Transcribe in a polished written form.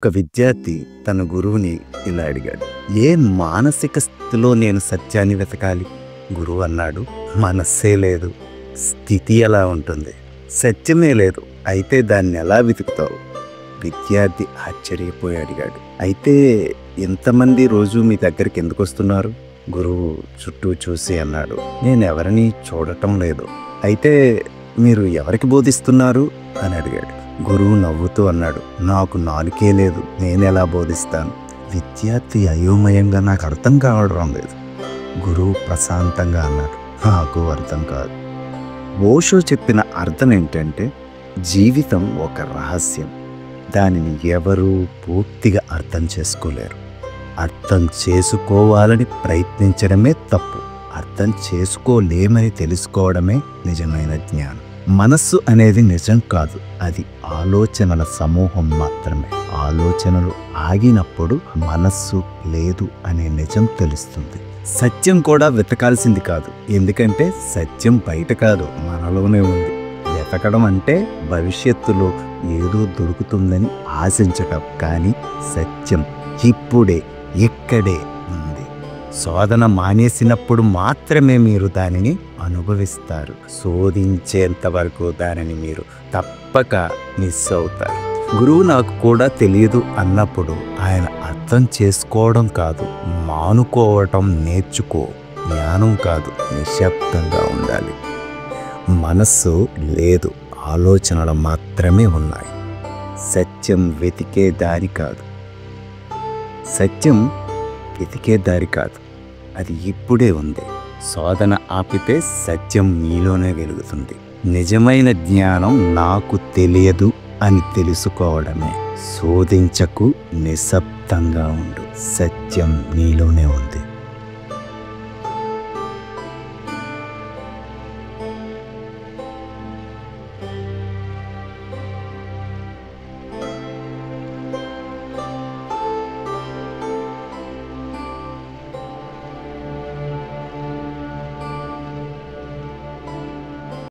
ఒక విద్యార్థి తన గురువుని ఇలా అడిగాడు, ఏ మానసిక స్థితిలో నేను సత్యాన్ని వెతకాలి? గురువు అన్నాడు, మనస్సే లేదు, స్థితి ఎలా ఉంటుంది? సత్యమే లేదు, అయితే దాన్ని ఎలా వెతుకుతావు? విద్యార్థి ఆశ్చర్యపోయి అడిగాడు, అయితే ఎంతమంది రోజు మీ దగ్గరికి ఎందుకు వస్తున్నారు? గురువు చుట్టూ చూసి అన్నాడు, నేను ఎవరిని చూడటం లేదు. అయితే మీరు ఎవరికి బోధిస్తున్నారు అని అడిగాడు. గురువు నవ్వుతూ అన్నాడు, నాకు నాలుకే లేదు, నేనెలా బోధిస్తాను? విద్యార్థి అయోమయంగా, నాకు అర్థం కావడం లేదు. గురువు ప్రశాంతంగా అన్నాడు, నాకు అర్థం కాదు. ఓషో చెప్పిన అర్థం ఏంటంటే, జీవితం ఒక రహస్యం, దానిని ఎవరూ పూర్తిగా అర్థం చేసుకోలేరు. అర్థం చేసుకోవాలని ప్రయత్నించడమే తప్పు, అర్థం చేసుకోలేమని తెలుసుకోవడమే నిజమైన జ్ఞానం. మనస్సు అనేది నిజం కాదు, అది ఆలోచనల సమూహం మాత్రమే. ఆలోచనలు ఆగినప్పుడు మనస్సు లేదు అనే నిజం తెలుస్తుంది. సత్యం కూడా వెతకాల్సింది కాదు, ఎందుకంటే సత్యం బయట కాదు, మనలోనే ఉంది. వెతకడం అంటే భవిష్యత్తులో ఏదో దొరుకుతుందని ఆశించటం, కానీ సత్యం ఇప్పుడే ఇక్కడే ఉంది. శోధన మానేసినప్పుడు మాత్రమే మీరు దానిని అనుభవిస్తారు. శోధించేంత వరకు దానిని మీరు తప్పక మిస్ అవుతారు. గురువు నాకు కూడా తెలియదు అన్నప్పుడు ఆయన అర్థం చేసుకోవడం కాదు, మానుకోవటం నేర్చుకో. జ్ఞానం కాదు, నిశ్శబ్దంగా ఉండాలి. మనస్సు లేదు, ఆలోచనలు మాత్రమే ఉన్నాయి. సత్యం వెతికే దారి కాదు, సత్యం వెతికే దారి కాదు, అది ఇప్పుడే ఉంది. శోధన ఆపితే సత్యం మీలోనే వెలుగుతుంది. నిజమైన జ్ఞానం నాకు తెలియదు అని తెలుసుకోవడమే. శోధించకు, నిశ్శబ్దంగా ఉండు, సత్యం నీలోనే ఉంది.